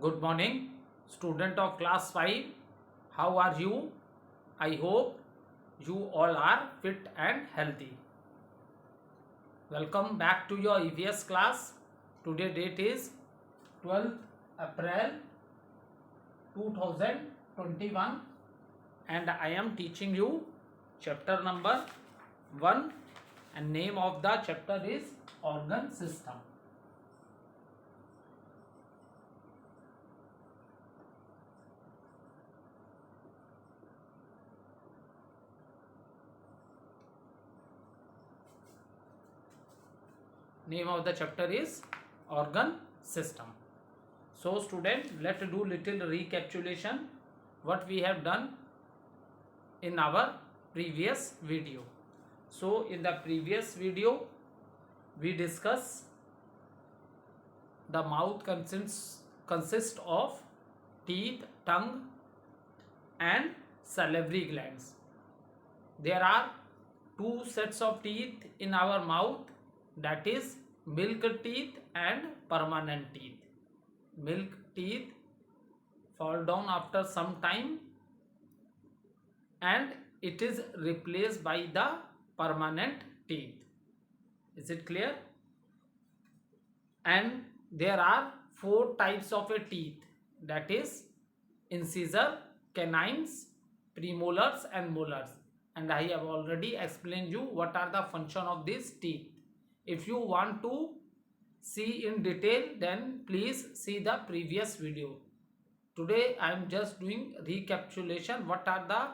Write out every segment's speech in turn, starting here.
Good morning, student of class 5. How are you? I hope you all are fit and healthy. Welcome back to your EVS class. Today date is 12th April 2021 and I am teaching you chapter number 1 and name of the chapter is organ system. Name of the chapter is organ system. So student, let's do little recapitulation what we have done in our previous video. So in the previous video we discuss the mouth consists of teeth, tongue and salivary glands. There are two sets of teeth in our mouth, that is milk teeth and permanent teeth. Milk teeth fall down after some time and it is replaced by the permanent teeth. Is it clear? And there are four types of a teeth, that is incisor, canines, premolars and molars, and I have already explained you what are the function of these teeth. If you want to see in detail, then please see the previous video. Today I am just doing recapitulation what are the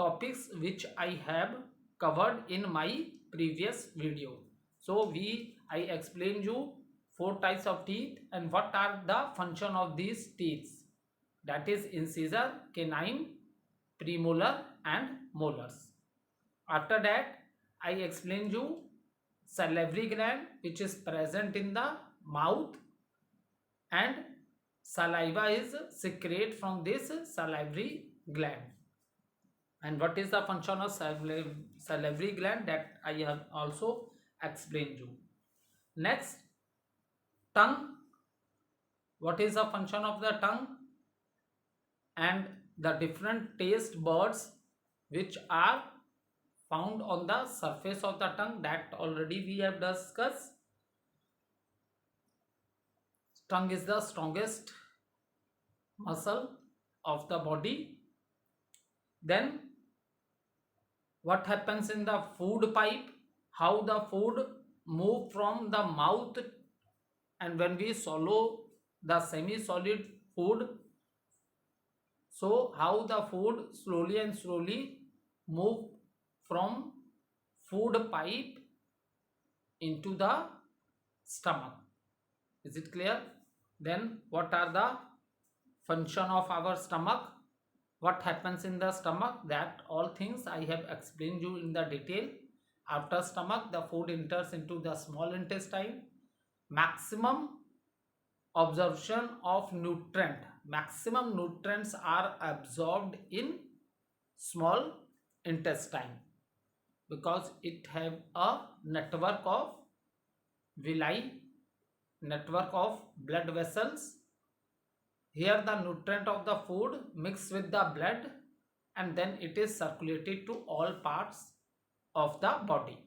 topics which I have covered in my previous video. So I explained you four types of teeth and what are the function of these teeth, that is incisor, canine, premolar and molars. After that I explained you salivary gland which is present in the mouth and saliva is secreted from this salivary gland. And what is the function of salivary gland, that I have also explained you. Next, tongue. What is the function of the tongue and the different taste buds which are found on the surface of the tongue, that already we have discussed. Tongue is the strongest muscle of the body. Then what happens in the food pipe, how the food move from the mouth, and when we swallow the semi-solid food, so how the food slowly and slowly move from food pipe into the stomach. Is it clear? Then what are the function of our stomach, what happens in the stomach, that all things I have explained you in the detail. After stomach, the food enters into the small intestine. Maximum absorption of maximum nutrients are absorbed in small intestine because it have a network of villi, network of blood vessels. Here the nutrient of the food mix with the blood and then it is circulated to all parts of the body.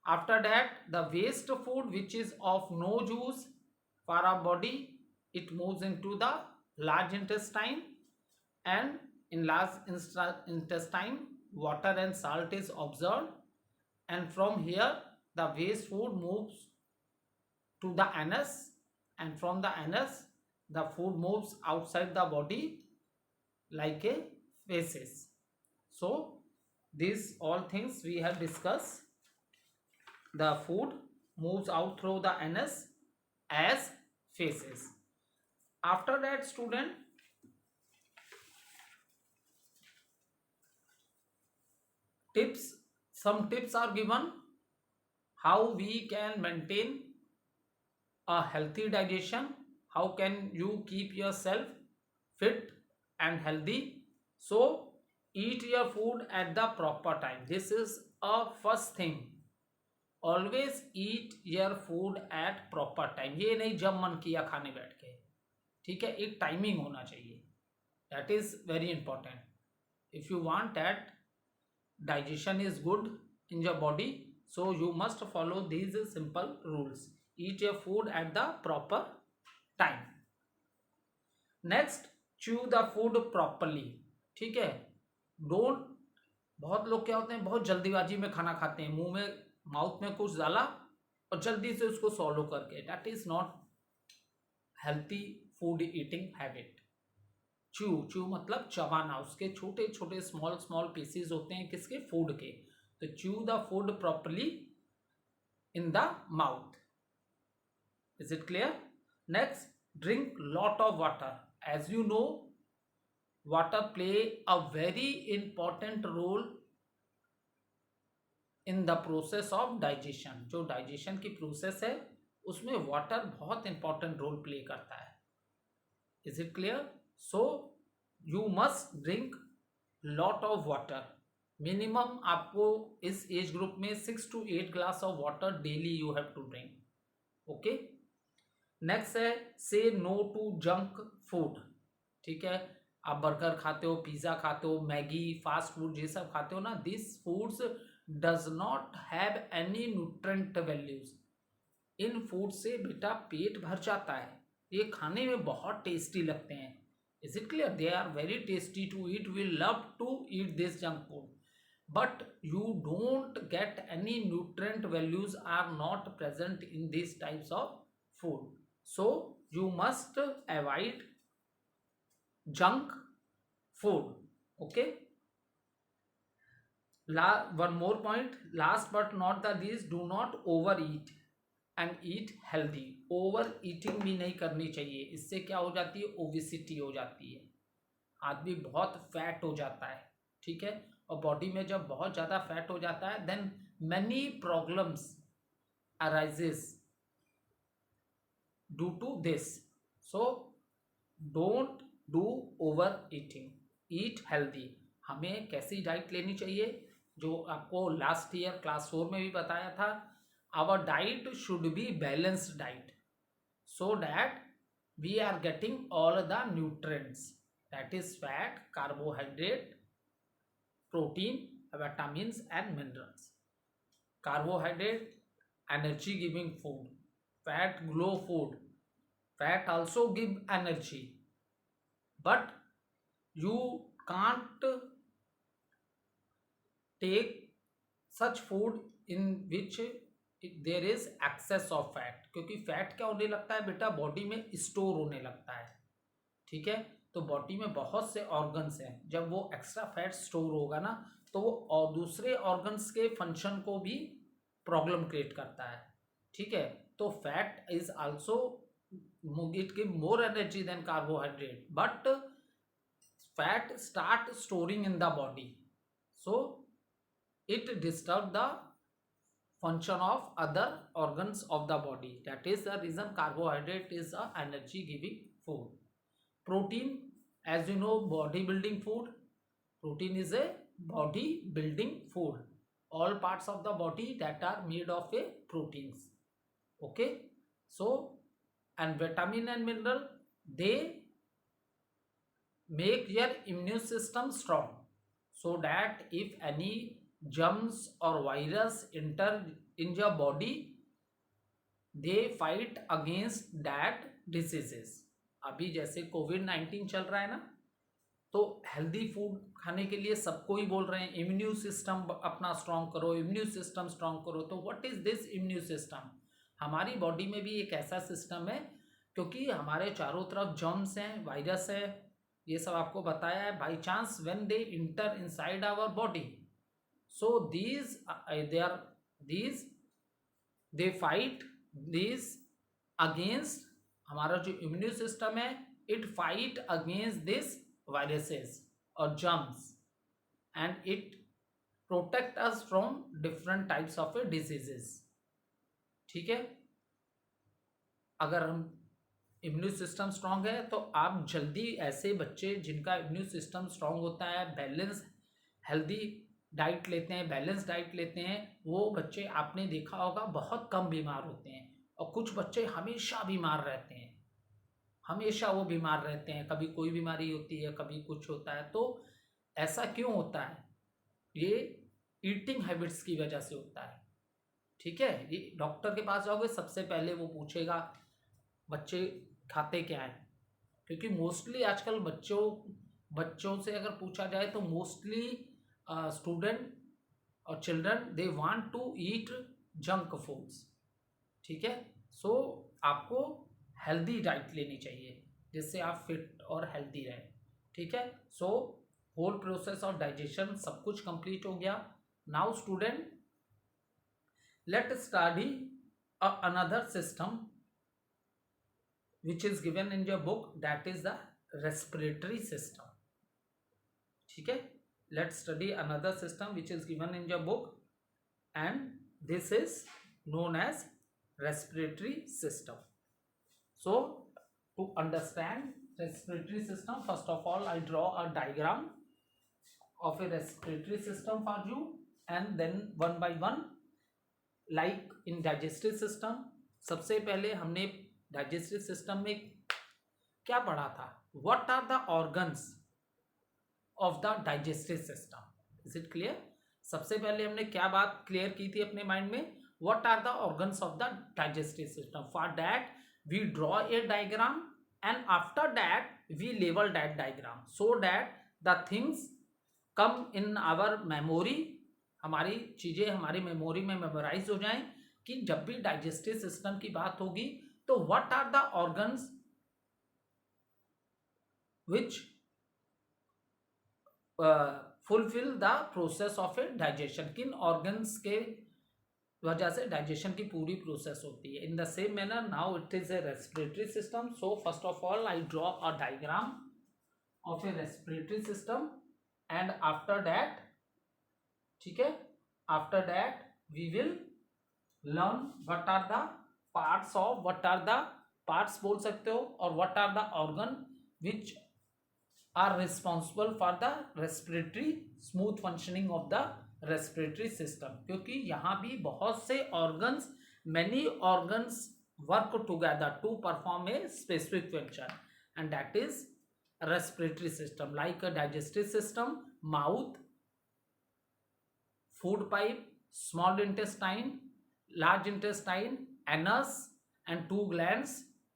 After that, the waste food which is of no use for our body, it moves into the large intestine, and in large intestine water and salt is observed, and from here the waste food moves to the anus, and from the anus the food moves outside the body like a feces. So these all things we have discussed. The food moves out through the anus as feces. After that, student, some tips are given how we can maintain a healthy digestion, how can you keep yourself fit and healthy. So eat your food at the proper time. This is a first thing. Always eat your food at proper time. ये नहीं जब मन किया खाने बैठ के. ठीक है, एक टाइमिंग होना चाहिए, that is very important. If you want that digestion is good in your body, so you must follow these simple rules. Eat your food at the proper time. Next, chew the food properly. ठीक है, don't, बहुत लोग क्या होते हैं, बहुत जल्दीबाजी में खाना खाते हैं, मुंह में माउथ में कुछ डाला और जल्दी से उसको सॉलो करके, that is not healthy food eating habit. Chew मतलब चबाना, उसके छोटे छोटे स्मॉल स्मॉल पीसेस होते हैं किसके, फूड के. तो chew the food properly in the mouth. Is it clear? Next, drink lot of water. As you know, water play a very important role in the process of digestion. जो digestion की process है उसमें water बहुत important role play करता है. Is it clear? So you must drink lot of water. Minimum आपको इस age group में 6 to 8 glass of water daily you have to drink. Okay. Next है, say no to junk food. ठीक है, आप burger खाते हो, पिज्ज़ा खाते हो, मैगी, फास्ट फूड, ये सब खाते हो ना, this foods does not have any nutrient values. In food से बेटा पेट भर जाता है, ये खाने में बहुत टेस्टी लगते हैं. Is it clear? They are very tasty to eat. We love to eat this junk food, but you don't get any nutrient values are not present in these types of food. So you must avoid junk food. Okay. One more point. Last but not the least, do not overeat and eat healthy. Over eating भी नहीं करनी चाहिए, इससे क्या हो जाती है, obesity हो जाती है, आदमी बहुत फैट हो जाता है. ठीक है, और बॉडी में जब बहुत ज़्यादा फैट हो जाता है then many problems arises due to this. So don't do over eating, eat healthy. हमें कैसी डाइट लेनी चाहिए, जो आपको लास्ट ईयर क्लास 4 में भी बताया था. Our diet should be balanced diet so that we are getting all the nutrients, that is fat, carbohydrate, protein, vitamins and minerals. Carbohydrate, energy giving food. Fat, glow food. Fat also give energy, but you can't take such food in which there is excess of fat. क्योंकि fat क्या होने लगता है बेटा, body में store होने लगता है. ठीक है, तो बॉडी में बहुत से ऑर्गन्स हैं, जब वो एक्स्ट्रा फैट स्टोर होगा ना तो वो और दूसरे ऑर्गन्स के फंक्शन को भी प्रॉब्लम क्रिएट करता है. ठीक है, तो fat is also, it give more energy than carbohydrate, but fat start storing in the body, so it disturb the function of other organs of the body. That is the reason carbohydrate is a energy giving food. Protein, as you know, body building food. Protein is a body building food. All parts of the body that are made of a proteins. Okay, so and vitamin and mineral, they make your immune system strong, so that if any germs or virus enter in your body, they fight against that diseases. अभी जैसे कोविड-19 चल रहा है ना, तो healthy food खाने के लिए सबको ही बोल रहे हैं इम्यून सिस्टम अपना स्ट्रांग करो, इम्यून सिस्टम स्ट्रांग करो. तो what is this immune system? हमारी बॉडी में भी एक ऐसा सिस्टम है, क्योंकि हमारे चारों तरफ जर्म्स हैं, वायरस है, ये सब आपको बताया है. By chance when they enter inside our body, so they fight these against, हमारा जो इम्यून सिस्टम है, it fight against this viruses or germs and it protect us from different types of diseases. ठीक है, अगर हम immune system strong है तो आप जल्दी, ऐसे बच्चे जिनका इम्यून सिस्टम स्ट्रांग होता है, बैलेंस हेल्दी डाइट लेते हैं, बैलेंस डाइट लेते हैं, वो बच्चे आपने देखा होगा बहुत कम बीमार होते हैं. और कुछ बच्चे हमेशा बीमार रहते हैं, हमेशा वो बीमार रहते हैं, कभी कोई बीमारी होती है, कभी कुछ होता है। तो ऐसा क्यों होता है? ये ईटिंग हैबिट्स की वजह से होता है। ठीक है, ये डॉक्टर के पास जाओगे, सबसे पहले वो पूछेगा बच्चे खाते क्या है, क्योंकि मोस्टली आजकल बच्चों बच्चों से अगर पूछा जाए तो मोस्टली स्टूडेंट और children they want to eat junk foods. ठीक है, सो आपको हेल्दी डाइट लेनी चाहिए जिससे आप फिट और हेल्दी रहें। ठीक है, so whole process of digestion सब कुछ कंप्लीट हो गया। Now student, let study another system which is given in your book, that is the respiratory system. ठीक है, let's study another system which is given in your book, and this is known as respiratory system. So to understand respiratory system, first of all I draw a diagram of a respiratory system for you, and then one by one, like in digestive system, सबसे पहले हमने digestive system में क्या पढ़ा था? What are the organs of the digestive system? Is it clear? सबसे पहले हमने क्या बात क्लियर की थी अपने माइंड में? What are the organs of the digestive system? For that we draw a diagram, and after that we label that diagram so that the things come in our memory, हमारी चीजें हमारी memory में memorise हो जाएं कि जब भी digestive system की बात होगी तो what are the organs which fulfil the process of a digestion. किन ऑर्गन्स के वजह से डाइजेशन की पूरी प्रोसेस होती है? In the same manner now it is a respiratory system. So first of all I draw a diagram of a respiratory system, and after that, ठीक है, after that we will learn what are the parts of, what are the parts बोल सकते हो, और what are the organ which are responsible for the respiratory smooth functioning of the respiratory system. क्योंकि यहाँ भी बहुत से organs, many organs work together to perform a specific function, and that is respiratory system, like a digestive system, mouth, food pipe, small intestine, large intestine, anus, and two glands,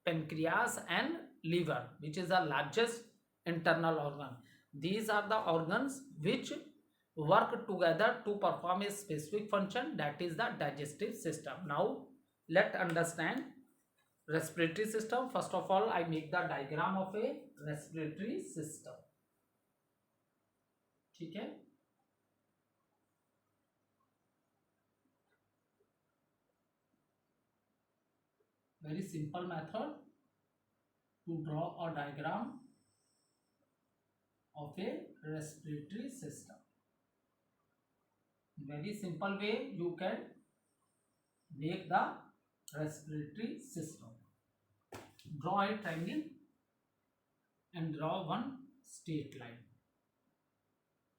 pancreas and liver, which is the largest internal organ. These are the organs which work together to perform a specific function, that is the digestive system. Now let's understand respiratory system. First of all I make the diagram of a respiratory system. ठीक है, very simple method to draw a diagram of a respiratory system. Very simple way you can make the respiratory system. Draw a triangle and draw one straight line.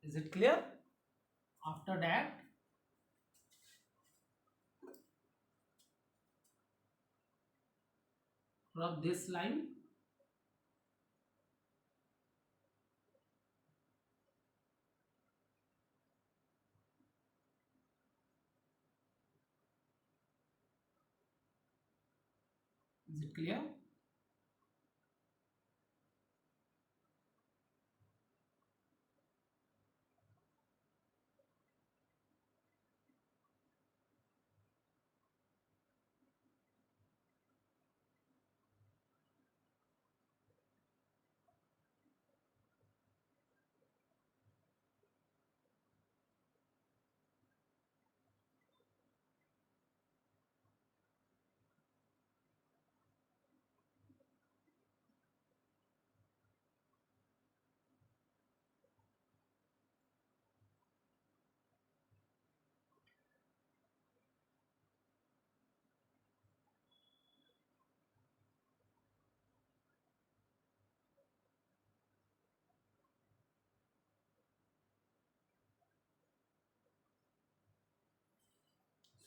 Is it clear? After that, from this line, is it clear?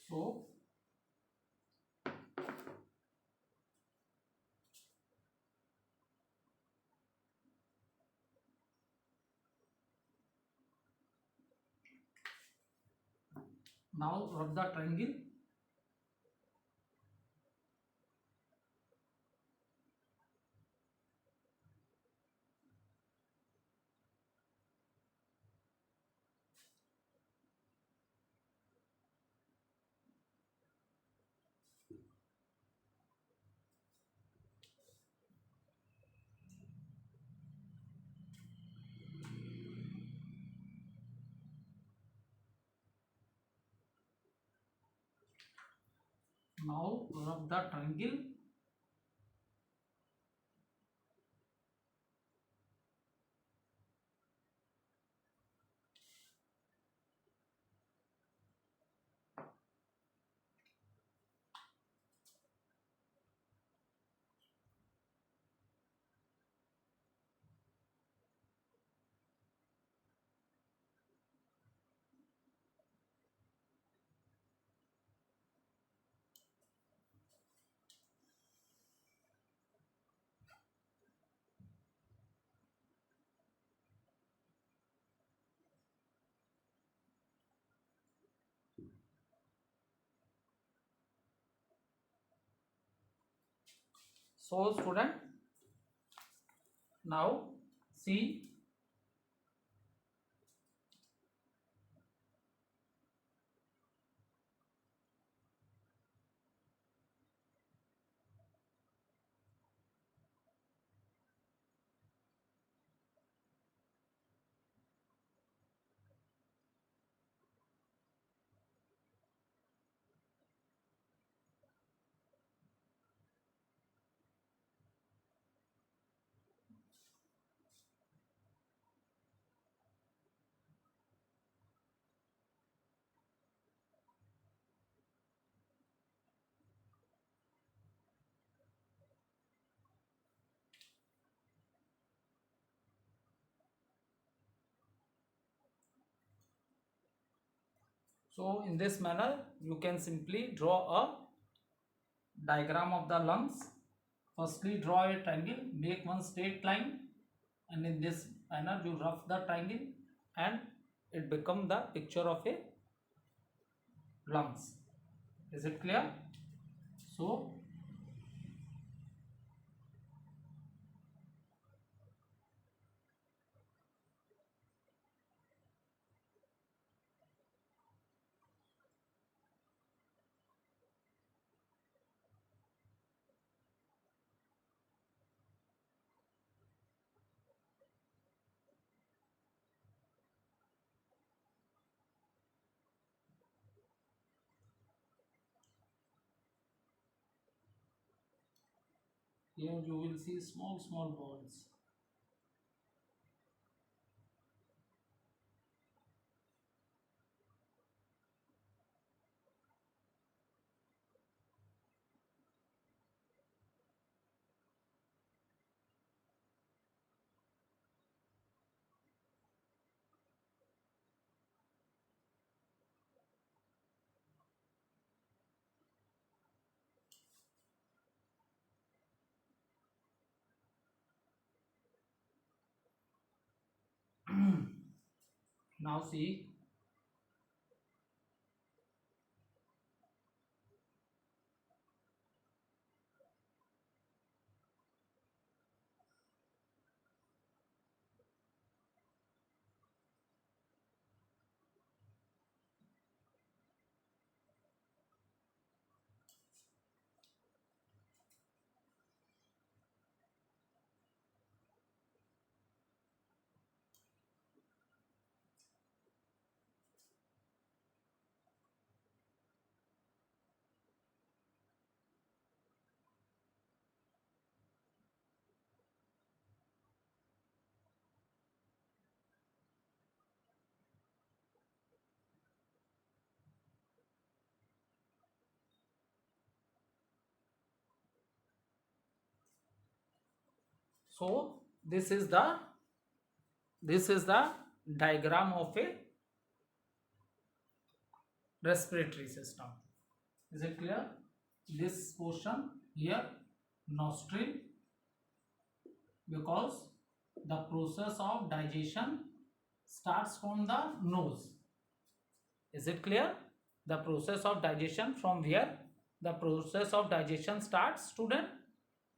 So Now rub the triangle. Now rub the triangle. So student, now see, so in this manner you can simply draw a diagram of the lungs. Firstly draw a triangle, make one straight line, and in this manner you rough the triangle and it become the picture of a lungs. Is it clear? So here you will see small balls. Now see, so this is the diagram of a respiratory system. Is it clear? This portion here, nostril, because the process of digestion starts from the nose. Is it clear? The process of digestion, from where the process of digestion starts, student.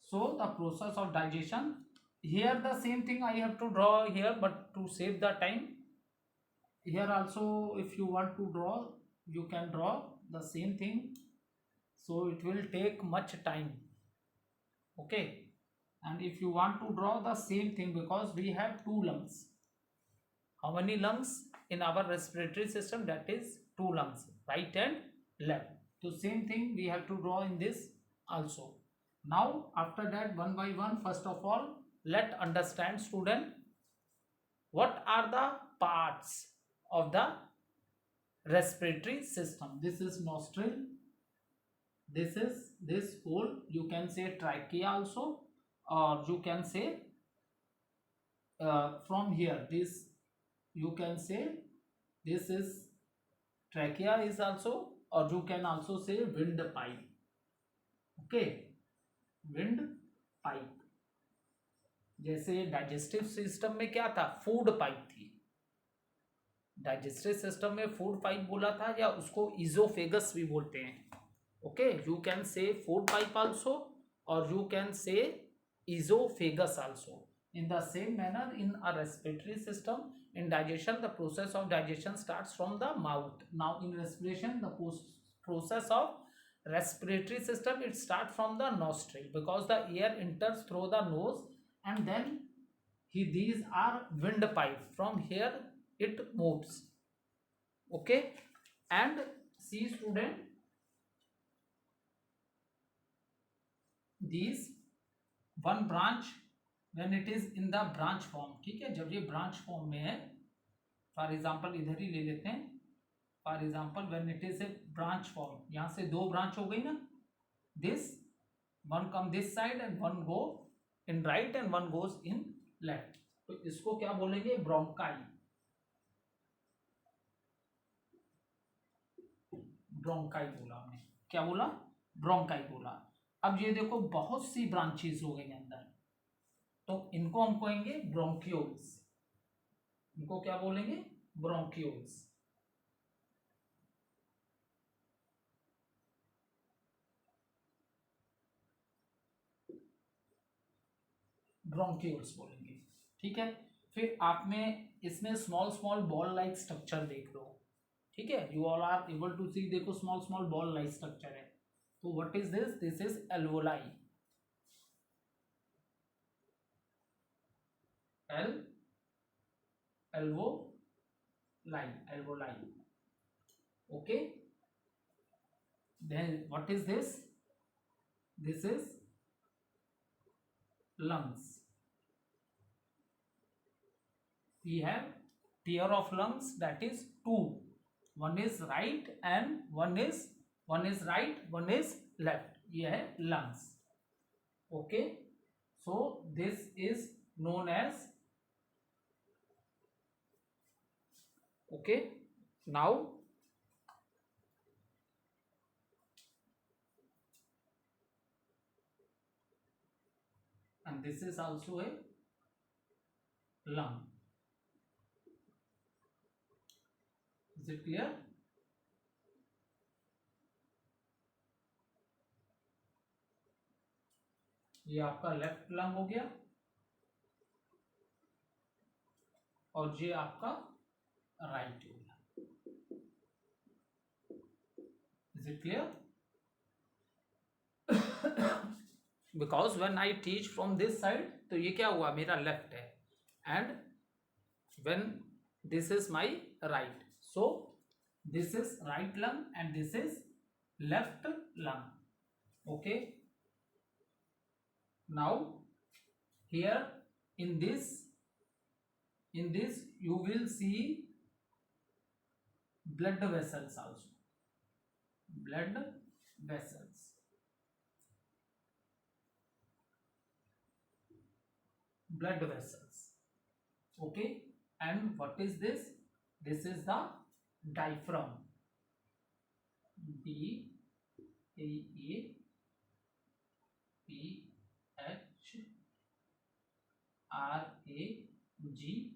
So the process of digestion, here the same thing I have to draw here, but to save the time, here also if you want to draw, you can draw the same thing, so it will take much time. Okay, and if you want to draw the same thing, because we have two lungs. How many lungs in our respiratory system? That is two lungs, right and left. So same thing we have to draw in this also. Now after that, one by one, first of all, let understand, student, what are the parts of the respiratory system. This is nostril, this is this hole, you can say trachea also, or you can say from here, this you can say this is trachea is also, or you can also say windpipe. Okay, windpipe. जैसे digestive system में क्या था, food pipe थी, digestive system में food pipe बोला था, या उसको इजोफेगस भी बोलते हैं. Okay, you can say food pipe also, और you can say esophagus also. In the same manner, in a respiratory system, in digestion, the process of digestion starts from the mouth. Now in respiration, the process of respiratory system, it starts from the nostril, because the air enters through the nose, and then these are windpipe. From here it moves. Okay, and see student, these one branch, when it is in the branch form, ठीक है, जब ये branch form में है, for example इधर ही ले लेते हैं, for example when it is A branch form, यहाँ से दो ब्रांच हो गई ना, this one come this side and one go in right and one goes in left, तो इसको क्या बोलेंगे, ब्रोंकाई. ब्रोंकाई बोला हमने, क्या बोला, ब्रोंकाई बोला. अब ये देखो बहुत सी ब्रांचेस हो गई अंदर, तो इनको हम कहेंगे ब्रोंकियोल्स. इनको क्या बोलेंगे, ब्रोंकियोल्स. ब्रोंकियोल्स बोलेंगे. ठीक है, फिर आप में इसमें small small ball like structure देख लो. ठीक है, you all are able to see, देखो small small ball like structure है. तो what is this, this is alveoli. alveoli. Okay, then what is this, this is lungs. We have pair of lungs, that is two, one is right and one is right, one is left. ये है lungs. Okay, so this is known as, okay, now and this is also a lung. Is it clear? ये आपका left lung हो गया, और ये आपका right हो गया. Is it clear? Because when I teach from this side, तो ये क्या हुआ, मेरा लेफ्ट है, and when this is my right, so this is right lung and this is left lung. Okay, now here in this you will see blood vessels also, blood vessels. Blood vessels. Okay, and what is this, this is the diaphragm. D A E P H R A G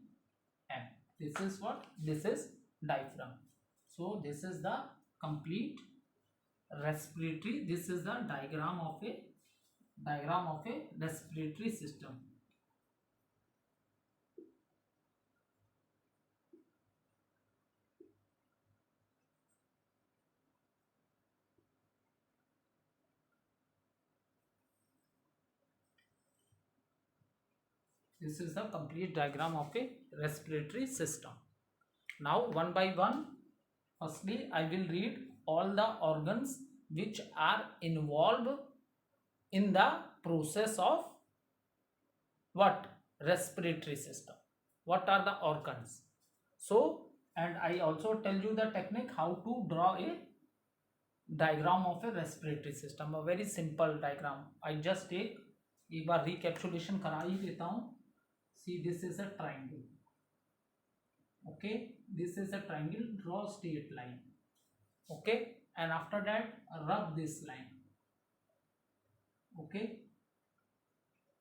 M. This is what, this is diaphragm. So this is the complete respiratory. This is the diagram of a respiratory system. This is the complete diagram of a respiratory system. Now one by one, firstly I will read all the organs which are involved in the process of what? Respiratory system. What are the organs? So, and I also tell you the technique how to draw a diagram of a respiratory system, a very simple diagram. I just take एक बार recapitulation करा ही देता हूँ. See, this is a triangle. Okay, this is a triangle. Draw straight line. Okay, and after that rub this line. Okay,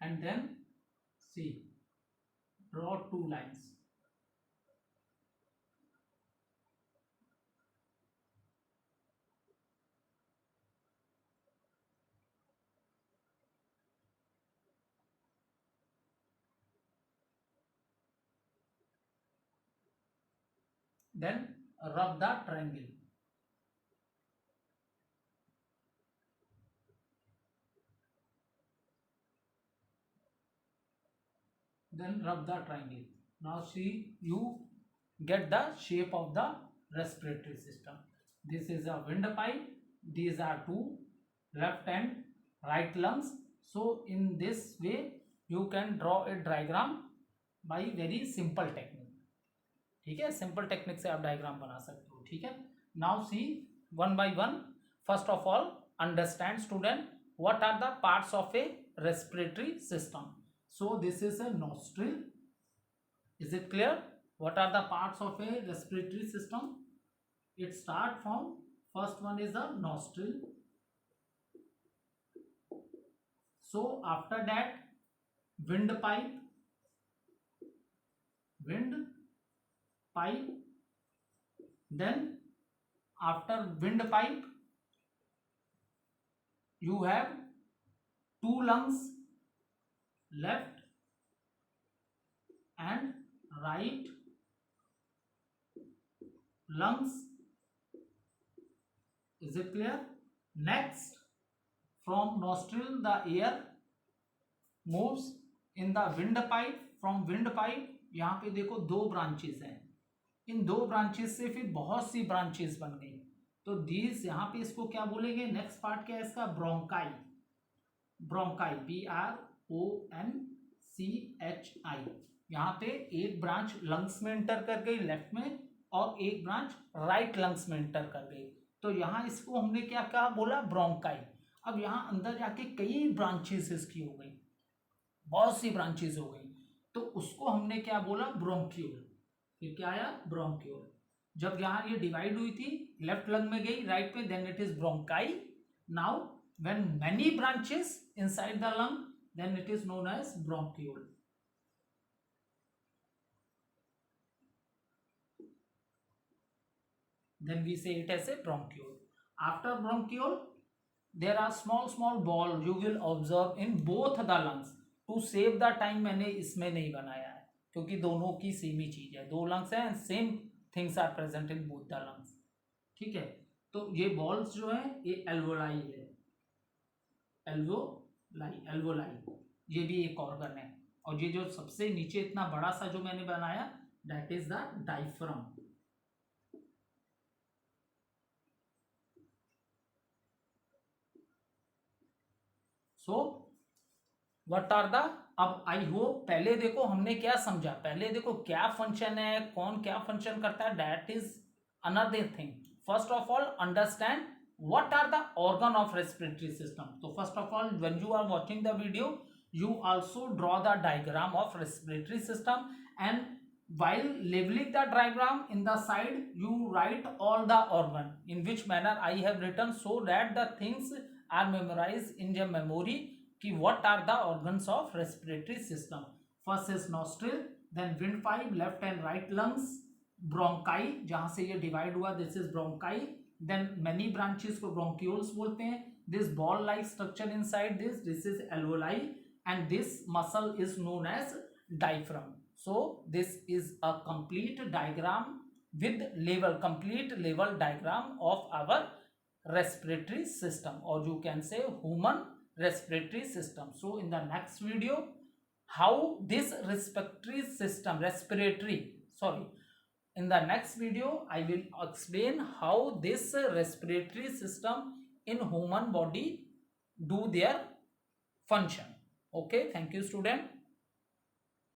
and then see, draw two lines. Then rub the triangle. Then rub the triangle. Now see, you get the shape of the respiratory system. This is a windpipe. These are two, left and right lungs. So in this way you can draw a diagram by very simple technique. ठीक है, simple technique से आप diagram बना सकते हो. ठीक है, now see one by one. First of all understand student what are the parts of a respiratory system. So this is a nostril. Is it clear? What are the parts of a respiratory system? It start from, first one is the nostril. So after that windpipe, then after windpipe you have two lungs, left and right lungs. Is it clear? Next, from nostril the air moves in the windpipe. From windpipe यहाँ पे देखो दो branches हैं. इन दो branches से फिर बहुत सी branches बन गई. तो दीज यहाँ पे इसको क्या बोलेंगे? नेक्स्ट पार्ट क्या है इसका? ब्रोंकाई. Bronchi, BRONCHI. यहाँ पे एक ब्रांच लंग्स में एंटर कर गई लेफ्ट में और एक ब्रांच राइट लंग्स में एंटर कर गई. तो यहाँ इसको हमने क्या कहा? बोला ब्रोंकाई. अब यहाँ अंदर जाके कई ब्रांचेस इसकी हो गई, बहुत सी ब्रांचेस हो गई. तो उसको हमने क्या बोला? ब्रोंक्यूल. फिर क्या आया? ब्रोंक्यूल. जब यहाँ ये डिवाइड हुई थी, लेफ्ट लंग में गई, राइट में, then it is bronchi. Now when many branches inside the lung, then it is known as bronchiole. Then we say it as a bronchiole. After bronchiole, there are small ball you will observe in both the lungs. To save the time मैंने इसमें नहीं बनाया है क्योंकि दोनों की same ही चीज है. दो लंग्स हैं, same things are present in both the lungs. ठीक है, तो ये बॉल्स जो है ये एल्वोलाई है. एल्वोलाई ये भी एक ऑर्गन है. और ये जो सबसे नीचे इतना बड़ा सा जो मैंने बनाया, that is the diaphragm. So what are the, अब आई होप पहले देखो हमने क्या समझा. पहले देखो क्या फंक्शन है, कौन क्या फंक्शन करता है, that is another thing. First of all understand what are the organ of respiratory system. So first of all, when you are watching the video, you also draw the diagram of respiratory system, and while labeling the diagram in the side you write all the organ in which manner I have written, so that the things are memorized in your memory ki what are the organs of respiratory system. First is nostril, then windpipe, left and right lungs, bronchi, जहां से ये divide हुआ, this is bronchi. then many branches को bronchioles बोलते हैं. This ball like structure inside this is alveoli, and this muscle is known as diaphragm. So this is a complete diagram with complete level diagram of our respiratory system, or you can say human respiratory system. So in the next video, how this in the next video I will explain how this respiratory system in human body do their function. Okay, thank you student.